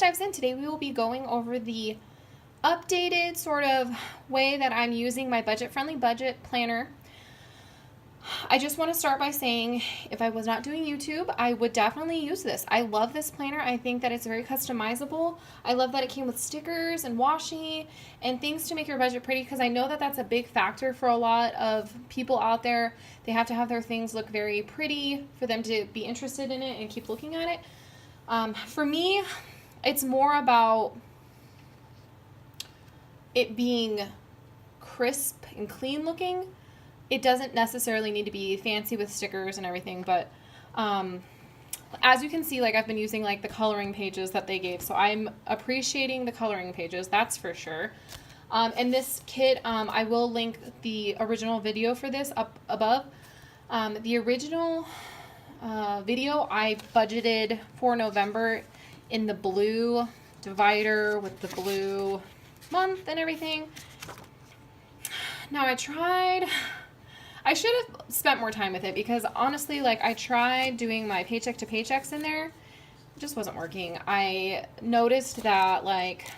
dives in. Today we will be going over the updated sort of way that I'm using my budget-friendly budget planner. I just want to start by saying if I was not doing YouTube, I would definitely use this. I love this planner. I think that it's very customizable. I love that it came with stickers and washi and things to make your budget pretty, because I know that that's a big factor for a lot of people out there. They have to have their things look very pretty for them to be interested in it and keep looking at it. For me, it's more about it being crisp and clean looking. It doesn't necessarily need to be fancy with stickers and everything, but as you can see, like, I've been using like the coloring pages that they gave, so I'm appreciating the coloring pages, that's for sure. And this kit, I will link the original video for this up above. The original video I budgeted for November in the blue divider with the blue month and everything. Now I should have spent more time with it, because honestly, like, I tried doing my paycheck to paychecks in there. It just wasn't working. I noticed that, like,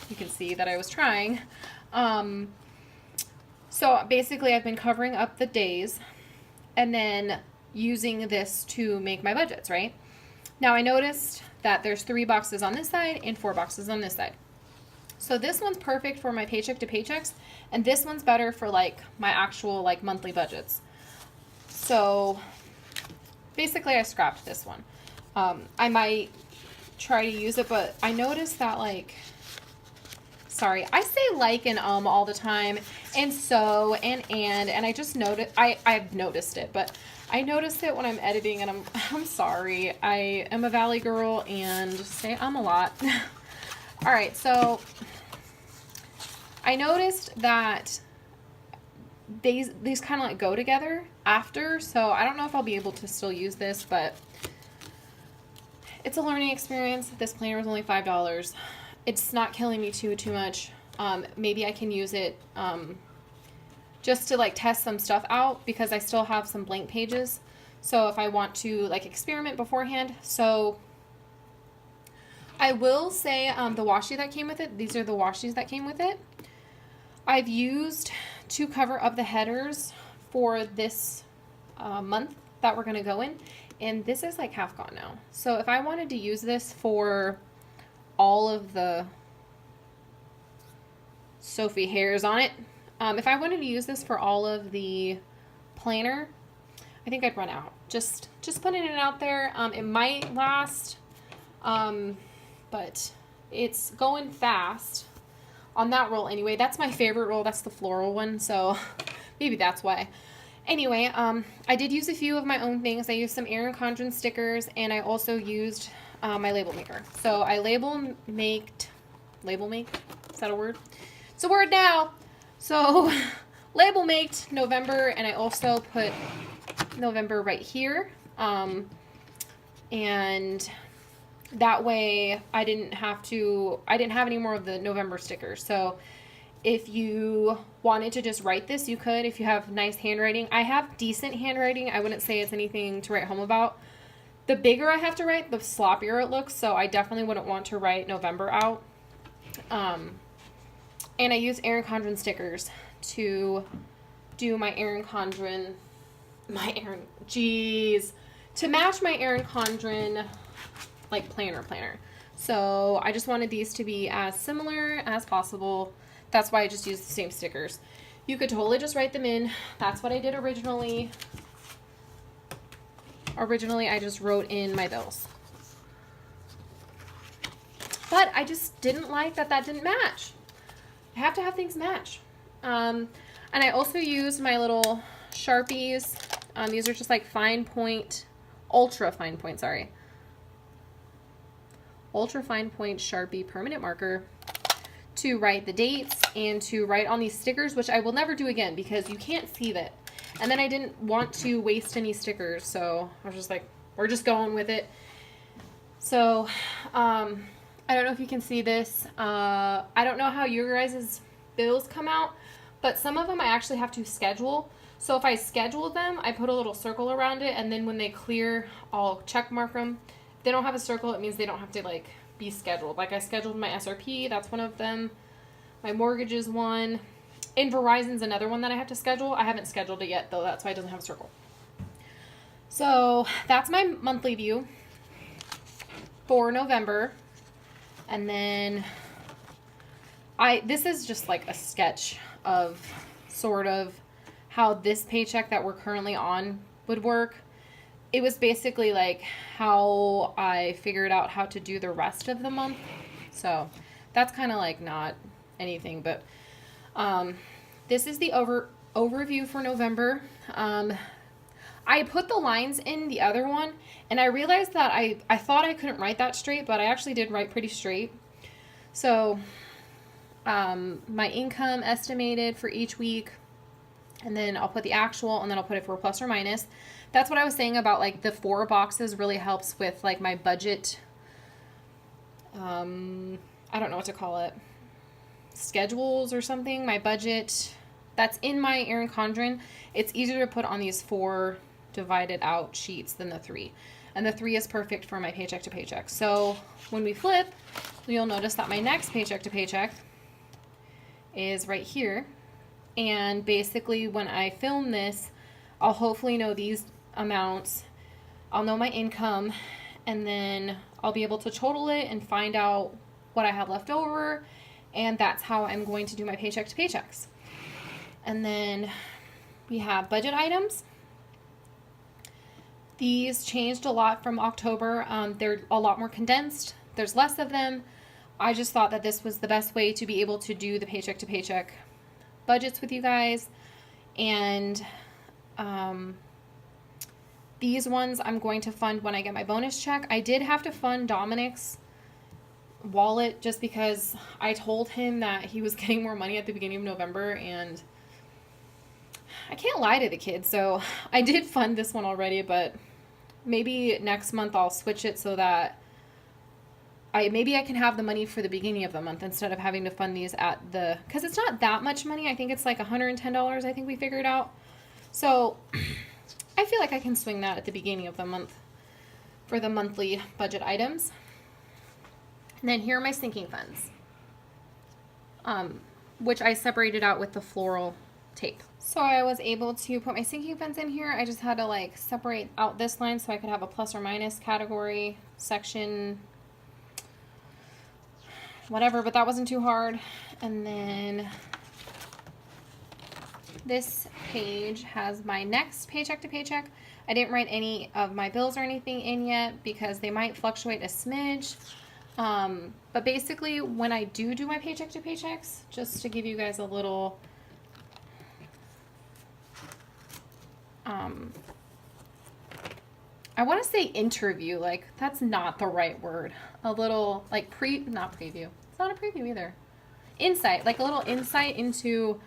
you can see that I was trying. So basically I've been covering up the days and then using this to make my budgets, right? Now I noticed that there's 3 boxes on this side and 4 boxes on this side. So this one's perfect for my paycheck to paychecks, and this one's better for like my actual like monthly budgets. So basically I scrapped this one. I might try to use it, but I noticed that, like, sorry, I say like and all the time, and so and I just noticed, I've noticed it, but I noticed it when I'm editing, and I'm sorry. I am a Valley girl and say a lot. All right, so I noticed that these kind of like go together after, so I don't know if I'll be able to still use this, but it's a learning experience. This planner was only $5. It's not killing me too much. Maybe I can use it just to like test some stuff out, because I still have some blank pages. So if I want to like experiment beforehand. So I will say the washi that came with it, these are the washis that came with it. I've used to cover up the headers for this month that we're going to go in, and this is like half gone now. So if I wanted to use this for all of the Sophie hairs on it, if I wanted to use this for all of the planner, I think I'd run out. Just putting it out there. It might last, but it's going fast on that roll anyway. That's my favorite roll. That's the floral one, so maybe that's why. Anyway, I did use a few of my own things. I used some Erin Condren stickers, and I also used my label maker. So I label make, is that a word? It's a word now. So label maked November, and I also put November right here. And that way I didn't have any more of the November stickers. So if you wanted to just write this, you could, if you have nice handwriting. I have decent handwriting. I wouldn't say it's anything to write home about. The bigger I have to write, the sloppier it looks. So I definitely wouldn't want to write November out. And I use Erin Condren stickers to do my Erin Condren, to match my Erin Condren like planner. So I just wanted these to be as similar as possible. That's why I just used the same stickers. You could totally just write them in. That's what I did originally. Originally I just wrote in my bills, but I just didn't like that didn't match. I have to have things match. And I also used my little Sharpies. These are just like ultra fine point Sharpie permanent marker to write the dates and to write on these stickers, which I will never do again because you can't see that. And then I didn't want to waste any stickers, so I was just like, we're just going with it. So I don't know if you can see this. I don't know how your guys' bills come out, but some of them I actually have to schedule. So if I schedule them, I put a little circle around it, and then when they clear, I'll check mark them. they don't have a circle, it means they don't have to like be scheduled. Like I scheduled my SRP, that's one of them. My mortgage is one. And Verizon's another one that I have to schedule. I haven't scheduled it yet though, that's why it doesn't have a circle. So that's my monthly view for November. And then this is just like a sketch of sort of how this paycheck that we're currently on would work. It was basically like how I figured out how to do the rest of the month. So that's kind of like not anything, but this is the overview for November. I put the lines in the other one, and I realized that I thought I couldn't write that straight, but I actually did write pretty straight. So my income estimated for each week, and then I'll put the actual, and then I'll put it for plus or minus. That's what I was saying about like the 4 boxes really helps with like my budget. I don't know what to call it. Schedules or something. My budget that's in my Erin Condren. It's easier to put on these 4 divided out sheets than the 3. And the 3 is perfect for my paycheck to paycheck. So when we flip, you'll notice that my next paycheck to paycheck is right here. And basically when I film this, I'll hopefully know these amounts. I'll know my income, and then I'll be able to total it and find out what I have left over. And that's how I'm going to do my paycheck to paychecks. And then we have budget items. These changed a lot from October. They're a lot more condensed. There's less of them. I just thought that this was the best way to be able to do the paycheck to paycheck budgets with you guys. And these ones I'm going to fund when I get my bonus check. I did have to fund Dominic's wallet just because I told him that he was getting more money at the beginning of November, and I can't lie to the kid. So I did fund this one already, but maybe next month I'll switch it so that maybe I can have the money for the beginning of the month instead of having to fund these because it's not that much money. I think it's like $110, I think we figured out. So I feel like I can swing that at the beginning of the month for the monthly budget items. And then here are my sinking funds, which I separated out with the floral tape. So I was able to put my sinking funds in here. I just had to like separate out this line so I could have a plus or minus category section, whatever, but that wasn't too hard. And then this page has my next paycheck to paycheck. I didn't write any of my bills or anything in yet because they might fluctuate a smidge. But basically when I do my paycheck to paychecks, just to give you guys a little, I want to say interview, like that's not the right word. A little like not preview. It's not a preview either. Insight, like a little insight into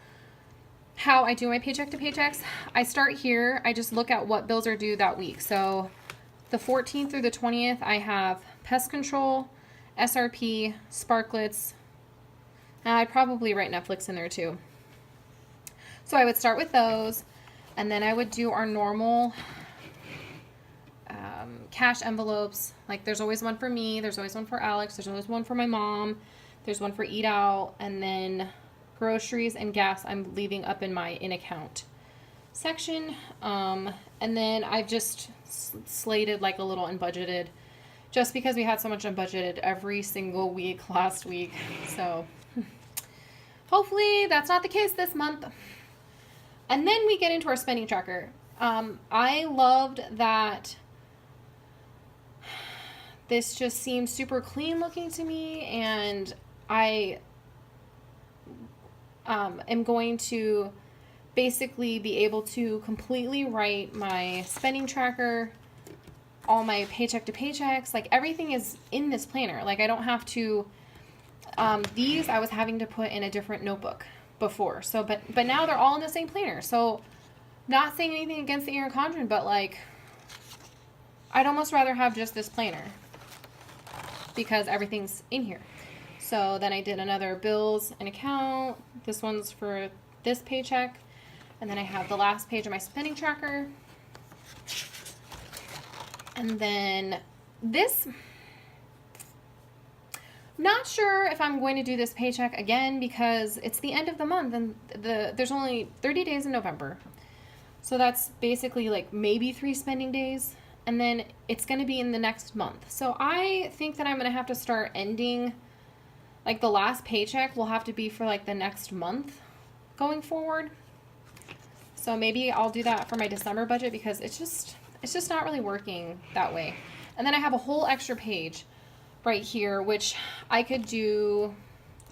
how I do my paycheck to paychecks. I start here. I just look at what bills are due that week. So the 14th through the 20th, I have pest control, SRP, Sparklets. I'd probably write Netflix in there too. So I would start with those, and then I would do our normal cash envelopes. Like there's always one for me, there's always one for Alex, there's always one for my mom, there's one for eat out, and then groceries and gas I'm leaving up in my in-account section. And then I've just slated like a little unbudgeted, just because we had so much unbudgeted every single week last week. So hopefully that's not the case this month. And then we get into our spending tracker. I loved that this just seemed super clean looking to me, and I am going to basically be able to completely write my spending tracker, all my paycheck to paychecks, like everything is in this planner. Like I don't have to, these I was having to put in a different notebook before. So, but now they're all in the same planner. So not saying anything against the Erin Condren, but like, I'd almost rather have just this planner because everything's in here. So then I did another bills and account. This one's for this paycheck. And then I have the last page of my spending tracker. And then this, not sure if I'm going to do this paycheck again because it's the end of the month and there's only 30 days in November. So that's basically like maybe 3 spending days, and then it's going to be in the next month. So I think that I'm going to have to start ending, like the last paycheck will have to be for like the next month going forward. So maybe I'll do that for my December budget because it's just not really working that way. And then I have a whole extra page right here, which I could do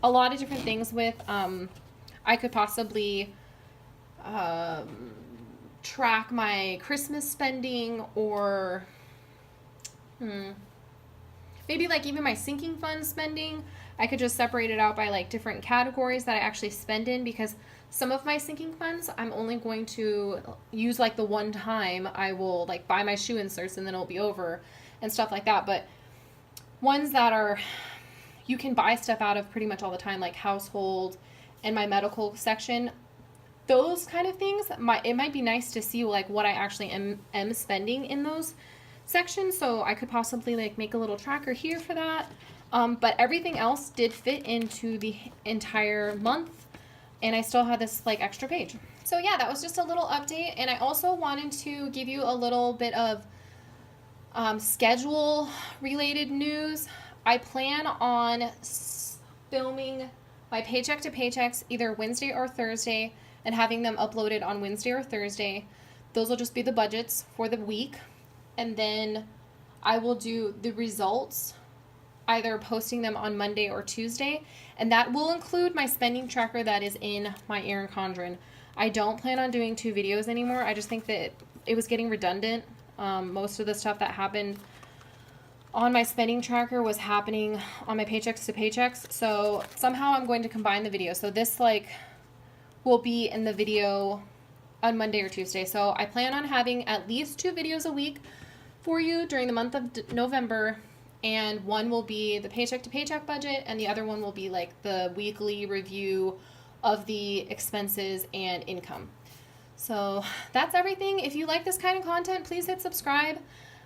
a lot of different things with. I could possibly track my Christmas spending, or maybe like even my sinking fund spending. I could just separate it out by like different categories that I actually spend in, because some of my sinking funds I'm only going to use like the one time. I will like buy my shoe inserts and then it'll be over and stuff like that. But ones that are, you can buy stuff out of pretty much all the time, like household and my medical section, those kind of things, it might be nice to see like what I actually am spending in those sections. So I could possibly like make a little tracker here for that. But everything else did fit into the entire month, and I still had this like extra page. So yeah, that was just a little update. And I also wanted to give you a little bit of schedule related news. I plan on filming my paycheck to paychecks either Wednesday or Thursday and having them uploaded on Wednesday or Thursday. Those will just be the budgets for the week. And then I will do the results, either posting them on Monday or Tuesday. And that will include my spending tracker that is in my Erin Condren. I don't plan on doing 2 videos anymore. I just think that it was getting redundant. Most of the stuff that happened on my spending tracker was happening on my paychecks to paychecks. So somehow I'm going to combine the videos. So this like will be in the video on Monday or Tuesday. So I plan on having at least 2 videos a week for you during the month of November. And one will be the paycheck to paycheck budget, and the other one will be like the weekly review of the expenses and income. So that's everything. If you like this kind of content, please hit subscribe.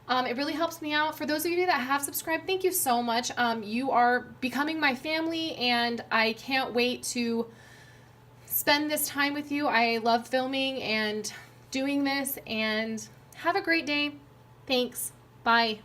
It really helps me out. For those of you that have subscribed, thank you so much. You are becoming my family, and I can't wait to spend this time with you. I love filming and doing this, and have a great day. Thanks. Bye.